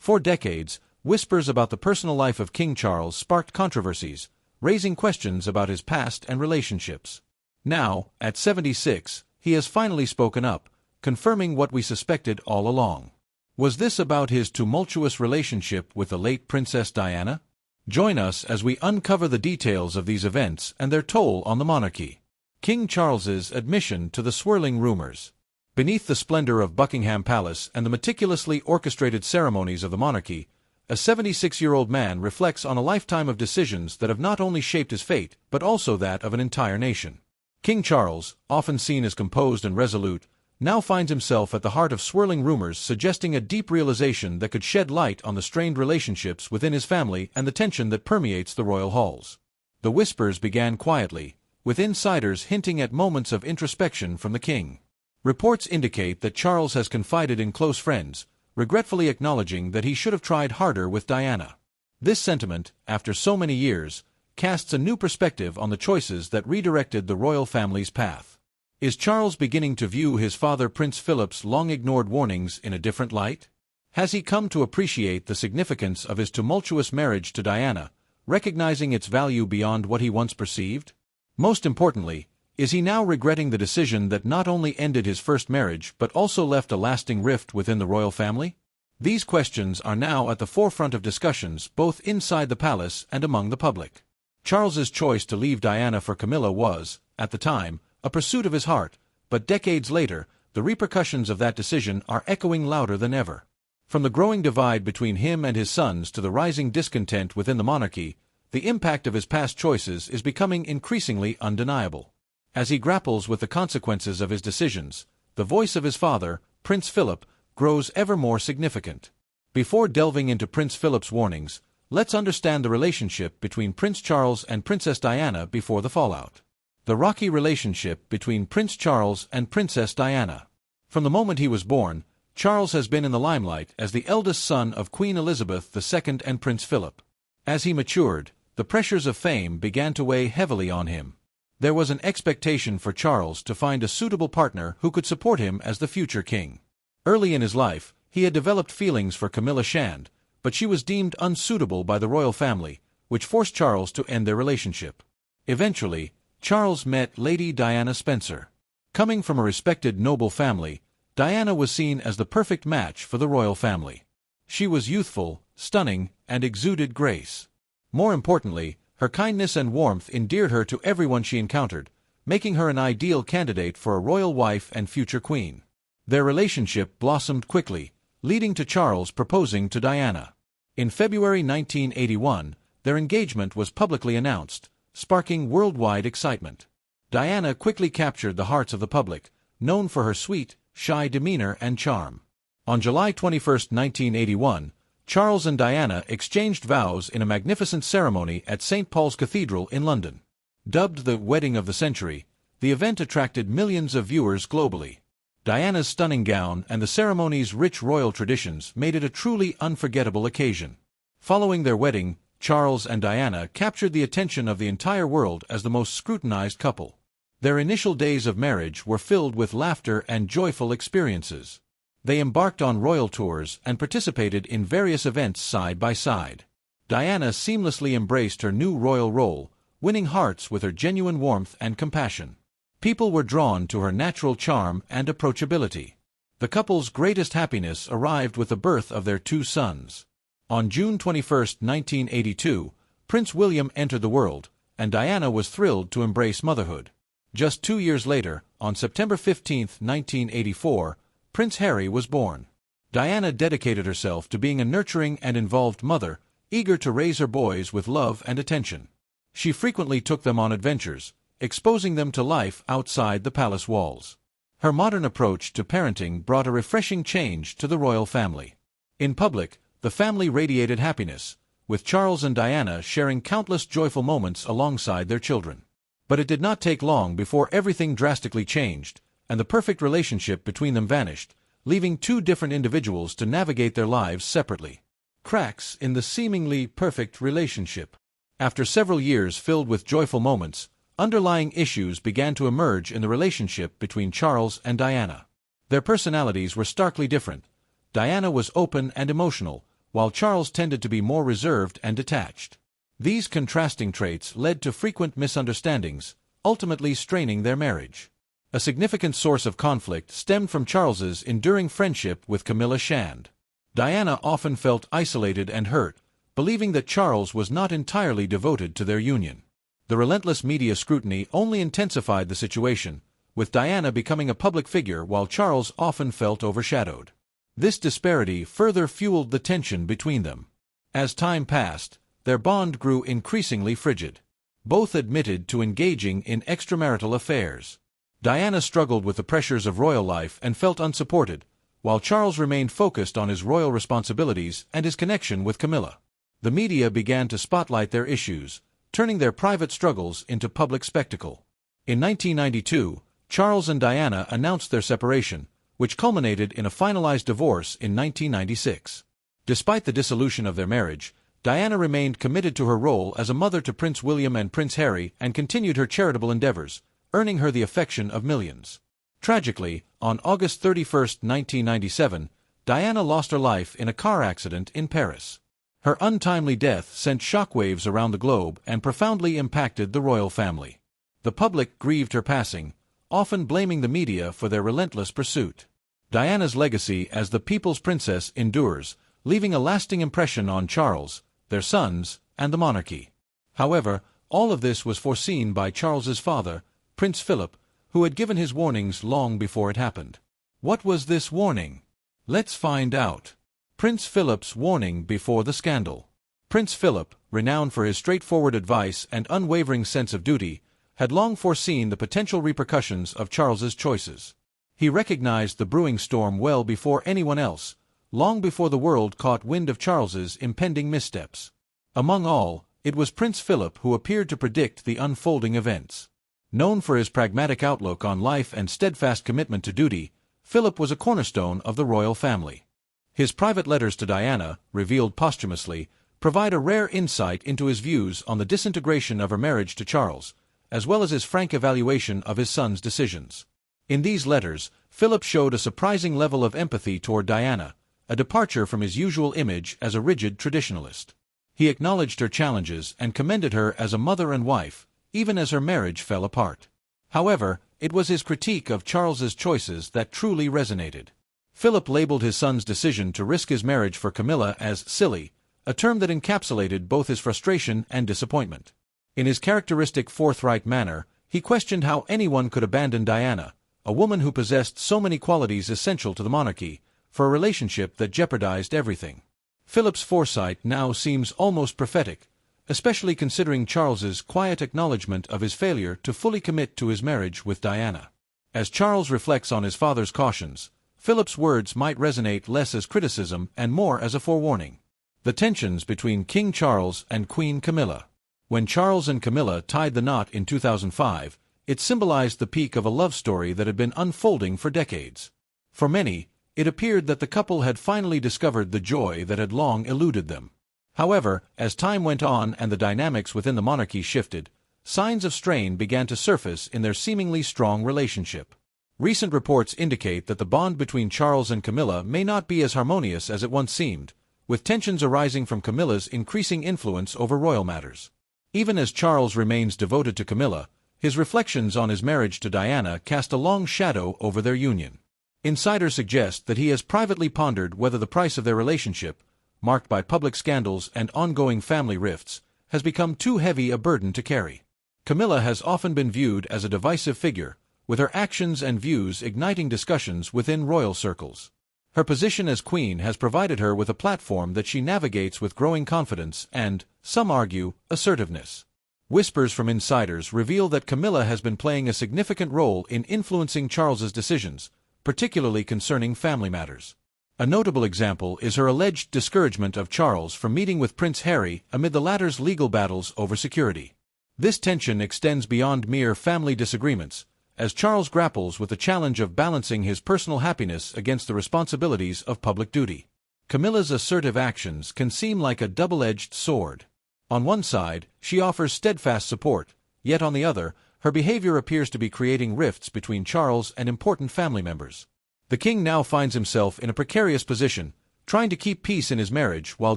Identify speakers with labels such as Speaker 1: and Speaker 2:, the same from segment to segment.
Speaker 1: For decades, whispers about the personal life of King Charles sparked controversies, raising questions about his past and relationships. Now, at 76, he has finally spoken up, confirming what we suspected all along. Was this about his tumultuous relationship with the late Princess Diana? Join us as we uncover the details of these events and their toll on the monarchy. King Charles's admission to the swirling rumors. Beneath the splendor of Buckingham Palace and the meticulously orchestrated ceremonies of the monarchy, a 76-year-old man reflects on a lifetime of decisions that have not only shaped his fate, but also that of an entire nation. King Charles, often seen as composed and resolute, now finds himself at the heart of swirling rumors suggesting a deep realization that could shed light on the strained relationships within his family and the tension that permeates the royal halls. The whispers began quietly, with insiders hinting at moments of introspection from the king. Reports indicate that Charles has confided in close friends, regretfully acknowledging that he should have tried harder with Diana. This sentiment, after so many years, casts a new perspective on the choices that redirected the royal family's path. Is Charles beginning to view his father Prince Philip's long-ignored warnings in a different light? Has he come to appreciate the significance of his tumultuous marriage to Diana, recognizing its value beyond what he once perceived? Most importantly, is he now regretting the decision that not only ended his first marriage but also left a lasting rift within the royal family? These questions are now at the forefront of discussions both inside the palace and among the public. Charles's choice to leave Diana for Camilla was, at the time, a pursuit of his heart, but decades later, the repercussions of that decision are echoing louder than ever. From the growing divide between him and his sons to the rising discontent within the monarchy, the impact of his past choices is becoming increasingly undeniable. As he grapples with the consequences of his decisions, the voice of his father, Prince Philip, grows ever more significant. Before delving into Prince Philip's warnings, let's understand the relationship between Prince Charles and Princess Diana before the fallout. The rocky relationship between Prince Charles and Princess Diana. From the moment he was born, Charles has been in the limelight as the eldest son of Queen Elizabeth II and Prince Philip. As he matured, the pressures of fame began to weigh heavily on him. There was an expectation for Charles to find a suitable partner who could support him as the future king. Early in his life, he had developed feelings for Camilla Shand, but she was deemed unsuitable by the royal family, which forced Charles to end their relationship. Eventually, Charles met Lady Diana Spencer. Coming from a respected noble family, Diana was seen as the perfect match for the royal family. She was youthful, stunning, and exuded grace. More importantly, her kindness and warmth endeared her to everyone she encountered, making her an ideal candidate for a royal wife and future queen. Their relationship blossomed quickly, leading to Charles proposing to Diana. In February 1981, their engagement was publicly announced, sparking worldwide excitement. Diana quickly captured the hearts of the public, known for her sweet, shy demeanor and charm. On July 21, 1981, Charles and Diana exchanged vows in a magnificent ceremony at St. Paul's Cathedral in London. Dubbed the Wedding of the Century, the event attracted millions of viewers globally. Diana's stunning gown and the ceremony's rich royal traditions made it a truly unforgettable occasion. Following their wedding, Charles and Diana captured the attention of the entire world as the most scrutinized couple. Their initial days of marriage were filled with laughter and joyful experiences. They embarked on royal tours and participated in various events side by side. Diana seamlessly embraced her new royal role, winning hearts with her genuine warmth and compassion. People were drawn to her natural charm and approachability. The couple's greatest happiness arrived with the birth of their two sons. On June 21, 1982, Prince William entered the world, and Diana was thrilled to embrace motherhood. Just 2 years later, on September 15, 1984, Prince Harry was born. Diana dedicated herself to being a nurturing and involved mother, eager to raise her boys with love and attention. She frequently took them on adventures, exposing them to life outside the palace walls. Her modern approach to parenting brought a refreshing change to the royal family. In public, the family radiated happiness, with Charles and Diana sharing countless joyful moments alongside their children. But it did not take long before everything drastically changed, and the perfect relationship between them vanished, leaving two different individuals to navigate their lives separately. Cracks in the seemingly perfect relationship. After several years filled with joyful moments, underlying issues began to emerge in the relationship between Charles and Diana. Their personalities were starkly different. Diana was open and emotional, while Charles tended to be more reserved and detached. These contrasting traits led to frequent misunderstandings, ultimately straining their marriage. A significant source of conflict stemmed from Charles's enduring friendship with Camilla Shand. Diana often felt isolated and hurt, believing that Charles was not entirely devoted to their union. The relentless media scrutiny only intensified the situation, with Diana becoming a public figure while Charles often felt overshadowed. This disparity further fueled the tension between them. As time passed, their bond grew increasingly frigid. Both admitted to engaging in extramarital affairs. Diana struggled with the pressures of royal life and felt unsupported, while Charles remained focused on his royal responsibilities and his connection with Camilla. The media began to spotlight their issues, turning their private struggles into public spectacle. In 1992, Charles and Diana announced their separation, which culminated in a finalized divorce in 1996. Despite the dissolution of their marriage, Diana remained committed to her role as a mother to Prince William and Prince Harry and continued her charitable endeavors, earning her the affection of millions. Tragically, on August 31, 1997, Diana lost her life in a car accident in Paris. Her untimely death sent shockwaves around the globe and profoundly impacted the royal family. The public grieved her passing, often blaming the media for their relentless pursuit. Diana's legacy as the people's princess endures, leaving a lasting impression on Charles, their sons, and the monarchy. However, all of this was foreseen by Charles's father, Prince Philip, who had given his warnings long before it happened. What was this warning? Let's find out. Prince Philip's warning before the scandal. Prince Philip, renowned for his straightforward advice and unwavering sense of duty, had long foreseen the potential repercussions of Charles's choices. He recognized the brewing storm well before anyone else, long before the world caught wind of Charles's impending missteps. Among all, it was Prince Philip who appeared to predict the unfolding events. Known for his pragmatic outlook on life and steadfast commitment to duty, Philip was a cornerstone of the royal family. His private letters to Diana, revealed posthumously, provide a rare insight into his views on the disintegration of her marriage to Charles, as well as his frank evaluation of his son's decisions. In these letters, Philip showed a surprising level of empathy toward Diana, a departure from his usual image as a rigid traditionalist. He acknowledged her challenges and commended her as a mother and wife, even as her marriage fell apart. However, it was his critique of Charles's choices that truly resonated. Philip labeled his son's decision to risk his marriage for Camilla as silly, a term that encapsulated both his frustration and disappointment. In his characteristic forthright manner, he questioned how anyone could abandon Diana, a woman who possessed so many qualities essential to the monarchy, for a relationship that jeopardized everything. Philip's foresight now seems almost prophetic, especially considering Charles's quiet acknowledgement of his failure to fully commit to his marriage with Diana. As Charles reflects on his father's cautions, Philip's words might resonate less as criticism and more as a forewarning. The tensions between King Charles and Queen Camilla. When Charles and Camilla tied the knot in 2005, it symbolized the peak of a love story that had been unfolding for decades. For many, it appeared that the couple had finally discovered the joy that had long eluded them. However, as time went on and the dynamics within the monarchy shifted, signs of strain began to surface in their seemingly strong relationship. Recent reports indicate that the bond between Charles and Camilla may not be as harmonious as it once seemed, with tensions arising from Camilla's increasing influence over royal matters. Even as Charles remains devoted to Camilla, his reflections on his marriage to Diana cast a long shadow over their union. Insiders suggest that he has privately pondered whether the price of their relationship, marked by public scandals and ongoing family rifts, has become too heavy a burden to carry. Camilla has often been viewed as a divisive figure, with her actions and views igniting discussions within royal circles. Her position as queen has provided her with a platform that she navigates with growing confidence and, some argue, assertiveness. Whispers from insiders reveal that Camilla has been playing a significant role in influencing Charles's decisions, particularly concerning family matters. A notable example is her alleged discouragement of Charles from meeting with Prince Harry amid the latter's legal battles over security. This tension extends beyond mere family disagreements, as Charles grapples with the challenge of balancing his personal happiness against the responsibilities of public duty. Camilla's assertive actions can seem like a double-edged sword. On one side, she offers steadfast support, yet on the other, her behavior appears to be creating rifts between Charles and important family members. The king now finds himself in a precarious position, trying to keep peace in his marriage while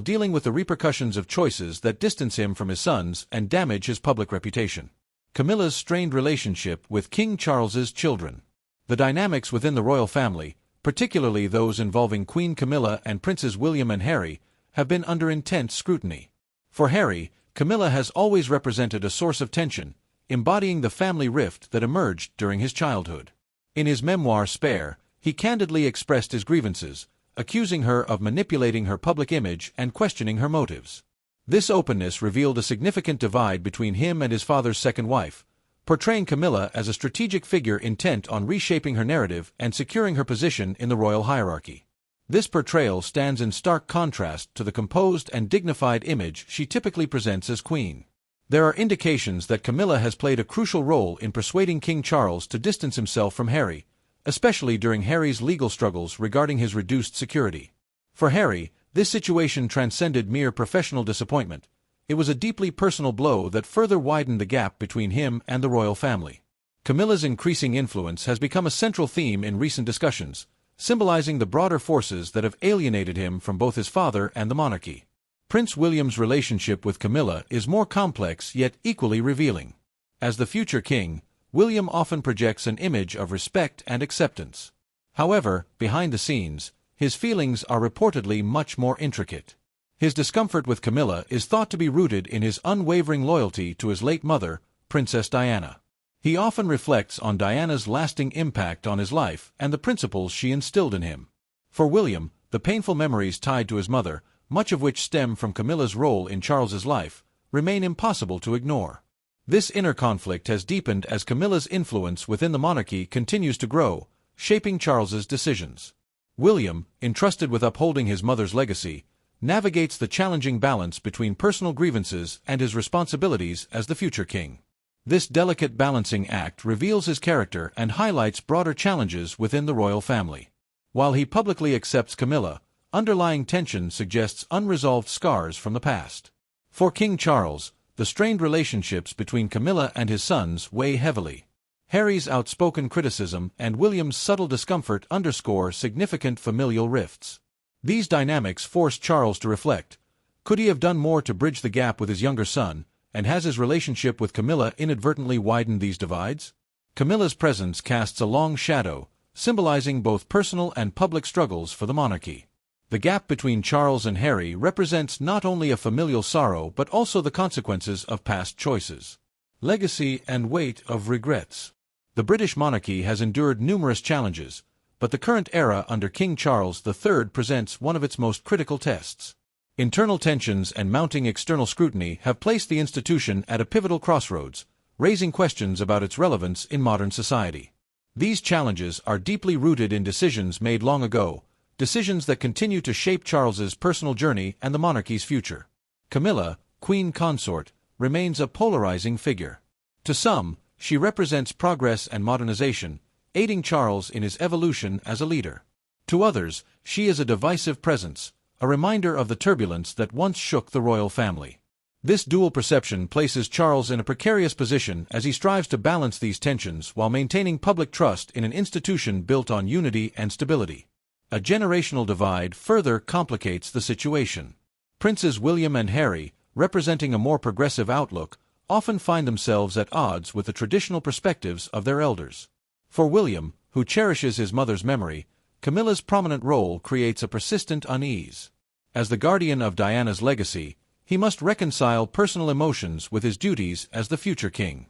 Speaker 1: dealing with the repercussions of choices that distance him from his sons and damage his public reputation. Camilla's strained relationship with King Charles's children. The dynamics within the royal family, particularly those involving Queen Camilla and Princes William and Harry, have been under intense scrutiny. For Harry, Camilla has always represented a source of tension, embodying the family rift that emerged during his childhood. In his memoir Spare, he candidly expressed his grievances, accusing her of manipulating her public image and questioning her motives. This openness revealed a significant divide between him and his father's second wife, portraying Camilla as a strategic figure intent on reshaping her narrative and securing her position in the royal hierarchy. This portrayal stands in stark contrast to the composed and dignified image she typically presents as queen. There are indications that Camilla has played a crucial role in persuading King Charles to distance himself from Harry, especially during Harry's legal struggles regarding his reduced security. For Harry, this situation transcended mere professional disappointment. It was a deeply personal blow that further widened the gap between him and the royal family. Camilla's increasing influence has become a central theme in recent discussions, symbolizing the broader forces that have alienated him from both his father and the monarchy. Prince William's relationship with Camilla is more complex yet equally revealing. As the future king, William often projects an image of respect and acceptance. However, behind the scenes, his feelings are reportedly much more intricate. His discomfort with Camilla is thought to be rooted in his unwavering loyalty to his late mother, Princess Diana. He often reflects on Diana's lasting impact on his life and the principles she instilled in him. For William, the painful memories tied to his mother, much of which stem from Camilla's role in Charles's life, remain impossible to ignore. This inner conflict has deepened as Camilla's influence within the monarchy continues to grow, shaping Charles's decisions. William, entrusted with upholding his mother's legacy, navigates the challenging balance between personal grievances and his responsibilities as the future king. This delicate balancing act reveals his character and highlights broader challenges within the royal family. While he publicly accepts Camilla, underlying tension suggests unresolved scars from the past. For King Charles, the strained relationships between Camilla and his sons weigh heavily. Harry's outspoken criticism and William's subtle discomfort underscore significant familial rifts. These dynamics force Charles to reflect. Could he have done more to bridge the gap with his younger son, and has his relationship with Camilla inadvertently widened these divides? Camilla's presence casts a long shadow, symbolizing both personal and public struggles for the monarchy. The gap between Charles and Harry represents not only a familial sorrow but also the consequences of past choices. Legacy and weight of regrets. The British monarchy has endured numerous challenges, but the current era under King Charles III presents one of its most critical tests. Internal tensions and mounting external scrutiny have placed the institution at a pivotal crossroads, raising questions about its relevance in modern society. These challenges are deeply rooted in decisions made long ago, decisions that continue to shape Charles's personal journey and the monarchy's future. Camilla, queen consort, remains a polarizing figure. To some, she represents progress and modernization, aiding Charles in his evolution as a leader. To others, she is a divisive presence, a reminder of the turbulence that once shook the royal family. This dual perception places Charles in a precarious position as he strives to balance these tensions while maintaining public trust in an institution built on unity and stability. A generational divide further complicates the situation. Princes William and Harry, representing a more progressive outlook, often find themselves at odds with the traditional perspectives of their elders. For William, who cherishes his mother's memory, Camilla's prominent role creates a persistent unease. As the guardian of Diana's legacy, he must reconcile personal emotions with his duties as the future king.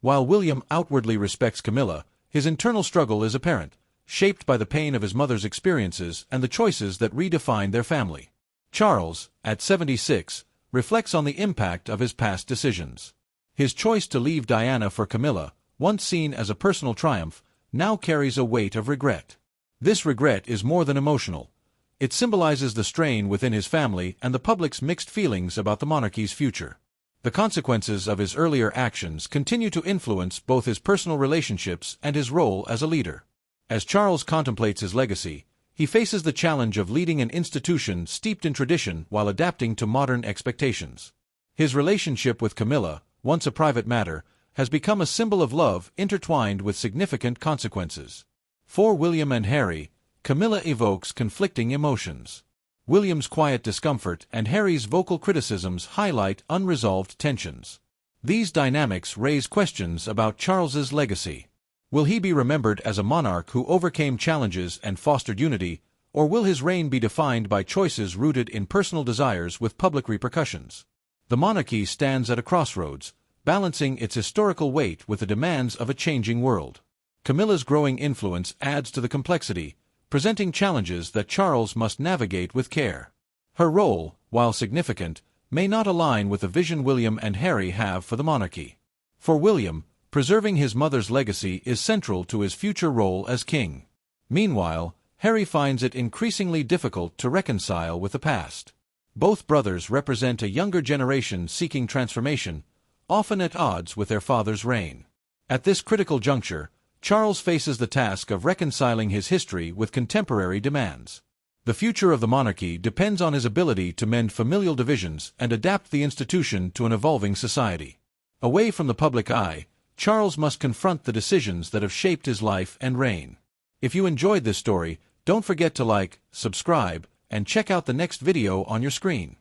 Speaker 1: While William outwardly respects Camilla, his internal struggle is apparent, shaped by the pain of his mother's experiences and the choices that redefined their family. Charles, at 76, reflects on the impact of his past decisions. His choice to leave Diana for Camilla, once seen as a personal triumph, now carries a weight of regret. This regret is more than emotional. It symbolizes the strain within his family and the public's mixed feelings about the monarchy's future. The consequences of his earlier actions continue to influence both his personal relationships and his role as a leader. As Charles contemplates his legacy, he faces the challenge of leading an institution steeped in tradition while adapting to modern expectations. His relationship with Camilla, once a private matter, has become a symbol of love intertwined with significant consequences. For William and Harry, Camilla evokes conflicting emotions. William's quiet discomfort and Harry's vocal criticisms highlight unresolved tensions. These dynamics raise questions about Charles's legacy. Will he be remembered as a monarch who overcame challenges and fostered unity, or will his reign be defined by choices rooted in personal desires with public repercussions? The monarchy stands at a crossroads, balancing its historical weight with the demands of a changing world. Camilla's growing influence adds to the complexity, presenting challenges that Charles must navigate with care. Her role, while significant, may not align with the vision William and Harry have for the monarchy. For William, preserving his mother's legacy is central to his future role as king. Meanwhile, Harry finds it increasingly difficult to reconcile with the past. Both brothers represent a younger generation seeking transformation, often at odds with their father's reign. At this critical juncture, Charles faces the task of reconciling his history with contemporary demands. The future of the monarchy depends on his ability to mend familial divisions and adapt the institution to an evolving society. Away from the public eye, Charles must confront the decisions that have shaped his life and reign. If you enjoyed this story, don't forget to like, subscribe, and check out the next video on your screen.